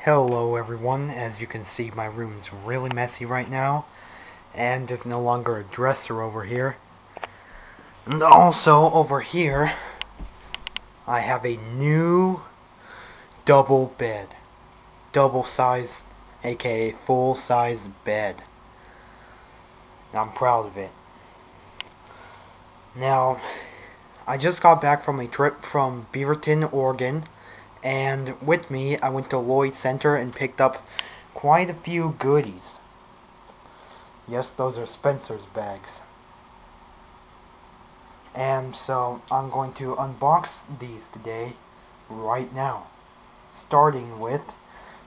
Hello everyone, as you can see my room's really messy right now, and there's no longer a dresser over here. And also over here, I have a new double bed. Double size, aka full size bed. I'm proud of it. Now, I just got back from a trip from Beaverton, Oregon. And with me, I went to Lloyd Center and picked up quite a few goodies. Yes, those are Spencer's bags. And so, I'm going to unbox these today, right now. Starting with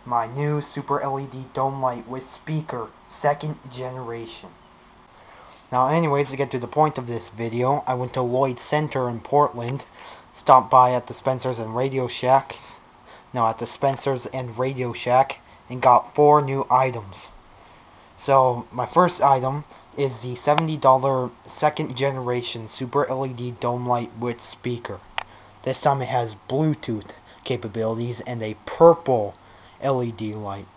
my new Super LED dome light with speaker, 2nd generation. Now anyways, to get to the point of this video, I went to Lloyd Center in Portland. Stopped by at the Spencer's and Radio Shack. No, at the Spencer's and Radio Shack, and got 4 new items. So, my first item is the $70 2nd generation Super LED dome light with speaker. This time it has Bluetooth capabilities and a purple LED light.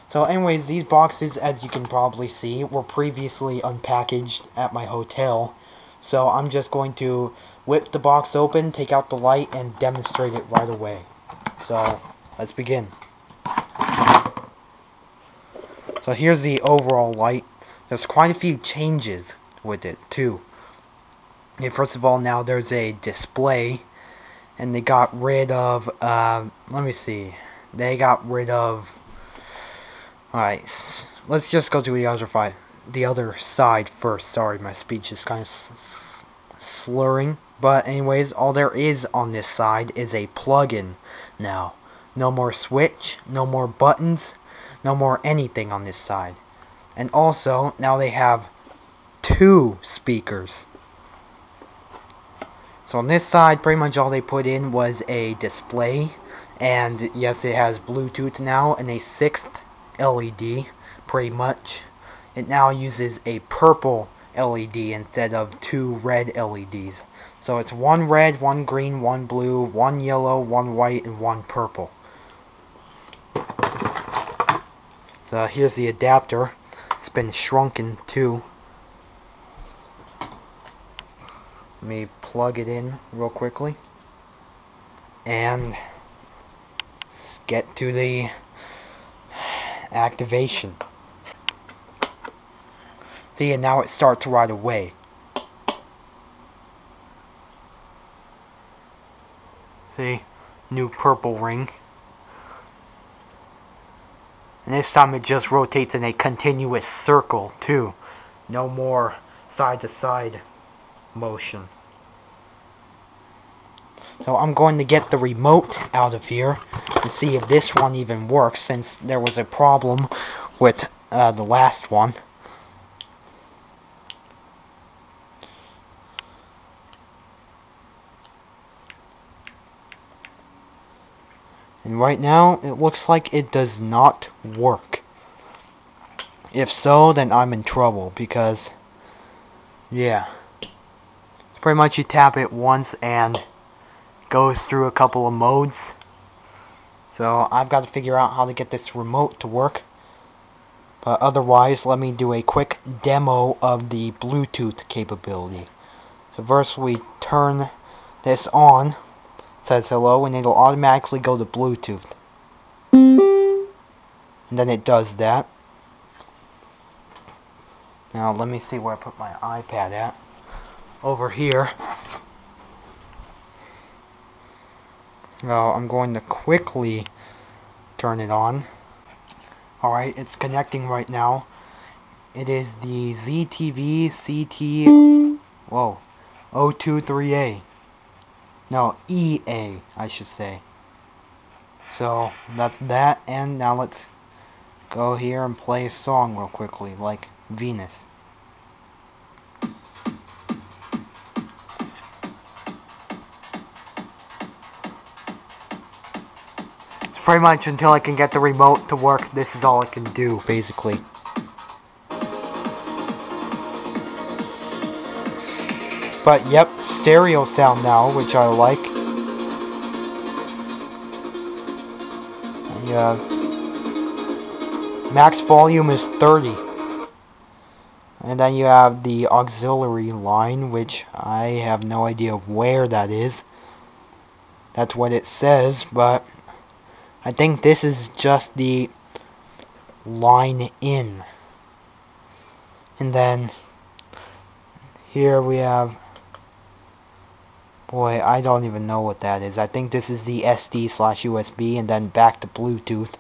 So anyways, these boxes, as you can probably see, were previously unpackaged at my hotel. So I'm just going to whip the box open, take out the light, and demonstrate it right away. So, let's begin. So here's the overall light. There's quite a few changes with it, too. And first of all, now there's a display. And they got rid of, let me see. They got rid of... Alright, let's just go to the other side first. Sorry, my speech is kind of slurring. But anyways, all there is on this side is a plug-in now. No more switch, no more buttons, no more anything on this side. And also, now they have 2 speakers. So on this side, pretty much all they put in was a display. And yes, it has Bluetooth now and a 6th LED, pretty much. It now uses a purple LED instead of 2 red LEDs. So it's 1 red, 1 green, 1 blue, 1 yellow, 1 white, and 1 purple. So here's the adapter. It's been shrunken too. Let me plug it in real quickly. And let's get to the activation. See, and now it starts right away. See, new purple ring. And this time it just rotates in a continuous circle too. No more side to side motion. So I'm going to get the remote out of here to see if this one even works, since there was a problem with the last one. And right now, it looks like it does not work. If so, then I'm in trouble, because, yeah. Pretty much you tap it once and goes through a couple of modes. So I've got to figure out how to get this remote to work. But otherwise, let me do a quick demo of the Bluetooth capability. So first we turn this on. Says hello, and it'll automatically go to Bluetooth. And then it does that. Now let me see where I put my iPad at. Over here. Now I'm going to quickly turn it on. Alright, it's connecting right now. It is the ZTV CT 023A. No, EA, I should say. So, that's that, and now let's go here and play a song real quickly, like Venus. It's pretty much until I can get the remote to work, this is all I can do, basically. But yep, stereo sound now, which I like. And, max volume is 30. And then you have the auxiliary line, which I have no idea where that is. That's what it says, but I think this is just the line in. And then here we have, boy, I don't even know what that is. I think this is the SD/USB, and then back to Bluetooth.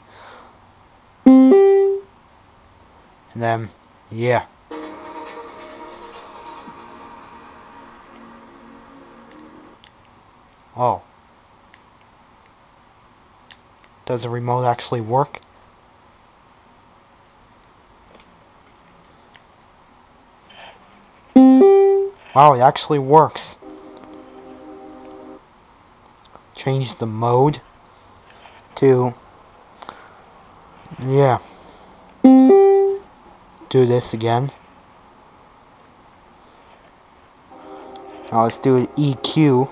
And then, yeah. Oh. Does the remote actually work? Wow, it actually works. Change the mode to, yeah. Do this again. Now let's do an EQ.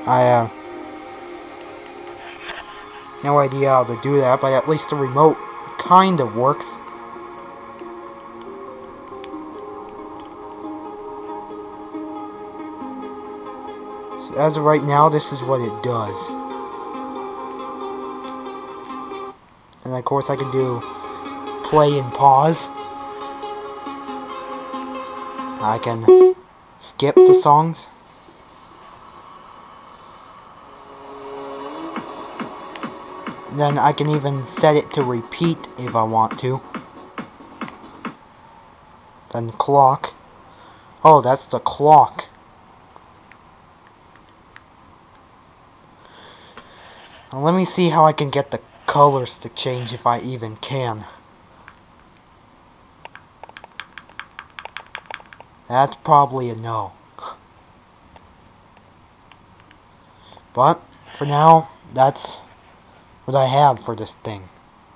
I have no idea how to do that, but at least the remote kind of works. So as of right now, this is what it does. And of course I can do play and pause. I can skip the songs. Then I can even set it to repeat if I want to. Then clock. Oh, that's the clock. Now let me see how I can get the colors to change, if I even can. That's probably a no. But for now, that's what I have for this thing.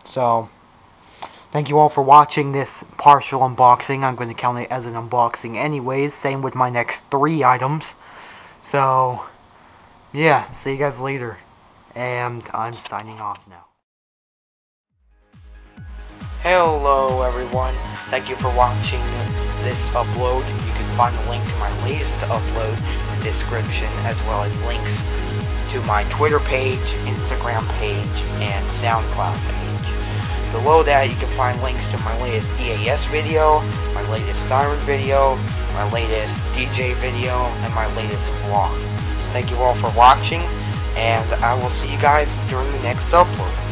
So, thank you all for watching this partial unboxing. I'm going to count it as an unboxing anyways. Same with my next 3 items. So, yeah, see you guys later. And I'm signing off now. Hello everyone. Thank you for watching this upload. You can find a link to my latest upload in the description, as well as links to my Twitter page, Instagram page, and SoundCloud page. Below that you can find links to my latest EAS video, my latest Siren video, my latest DJ video, and my latest vlog. Thank you all for watching, and I will see you guys during the next upload.